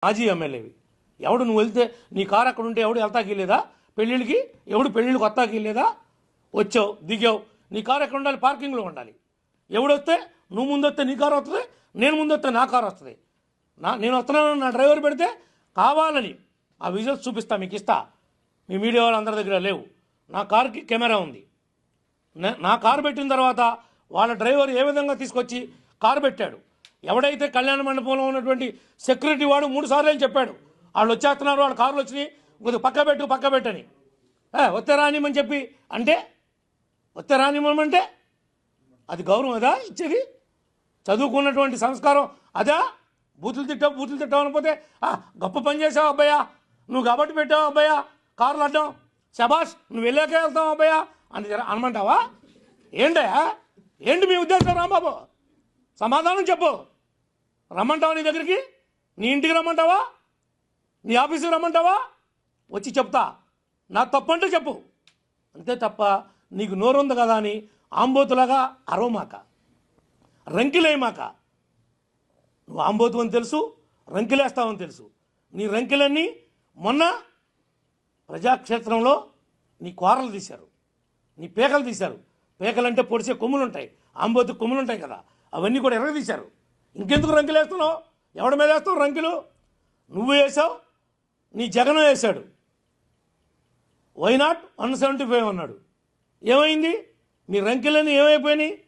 మాజీ ఎమ్మెల్యేవి ఎవడు నువ్వు వెళ్తే నీ కారు అక్కడ ఉంటే ఎవడు వెళ్తాకి లేదా పెళ్ళిళ్ళకి ఎవడు పెళ్ళిళ్ళకి వస్తాకి లేదా వచ్చావు దిగావు నీ కారు ఎక్కడ ఉండాలి పార్కింగ్లో ఉండాలి ఎవడు వస్తే నువ్వు ముందు వస్తే నీ కారు వస్తుంది నేను ముందు వస్తే నా కారు వస్తుంది నేను వస్తున్నాను నా డ్రైవర్ పెడితే కావాలని ఆ విజువల్స్ చూపిస్తా మీకు ఇస్తా మీ మీడియా వాళ్ళందరి దగ్గర లేవు నా కారుకి కెమెరా ఉంది నా కారు పెట్టిన తర్వాత వాళ్ళ డ్రైవర్ ఏ విధంగా తీసుకొచ్చి కారు పెట్టాడు ఎవడైతే కళ్యాణ మండపంలో ఉన్నటువంటి సెక్యూరిటీ వాడు 3 సార్లు చెప్పాడు వాళ్ళు వచ్చేస్తున్నారు వాళ్ళ కార్లు వచ్చినాయి కొద్దిగా పక్క పెట్టని వస్తే రానిమని చెప్పి అంటే వస్తే రానిమంటే అది గౌరవం అదా ఇచ్చేది చదువుకున్నటువంటి సంస్కారం అదా బూతులు తిట్టావు అనిపోతే గొప్ప పని చేసావు అబ్బాయా నువ్వు కాబట్టి పెట్టావు అబ్బాయా కార్లు అడ్డం శబాష్ నువ్వు వెళ్ళాకే వెళ్తావు అబ్బాయా అని అనమంటావా ఏంటయా ఏంటి మీ ఉద్దేశం రాంబాబు సమాధానం చెప్పు రమ్మంటావా నీ దగ్గరికి నీ ఇంటికి రమ్మంటావా నీ ఆఫీసుకి రమ్మంటావా వచ్చి చెప్తా నా తప్పంటే చెప్పు అంతే తప్ప నీకు నోరుంది కదా అని ఆంబోతులాగా అరవమాక రంకిలేయమాక నువ్వు ఆంబోతు అని తెలుసు రంకిలేస్తావని తెలుసు నీ రంకిలన్నీ మొన్న ప్రజాక్షేత్రంలో నీ కూరలు తీశారు నీ పేకలు తీశారు పేకలంటే పొడిచే కొమ్ములు ఉంటాయి ఆంబోతు కొమ్ములు ఉంటాయి కదా అవన్నీ కూడా ఎరగదీశారు ఇంకెందుకు రంకిలు వేస్తున్నావు ఎవడి మీద వేస్తావు రంకిలు నువ్వు వేసావు నీ జగన్ వేశాడు వై నాట్ 175 అన్నాడు ఏమైంది నీ రంకిలన్నీ ఏమైపోయినాయి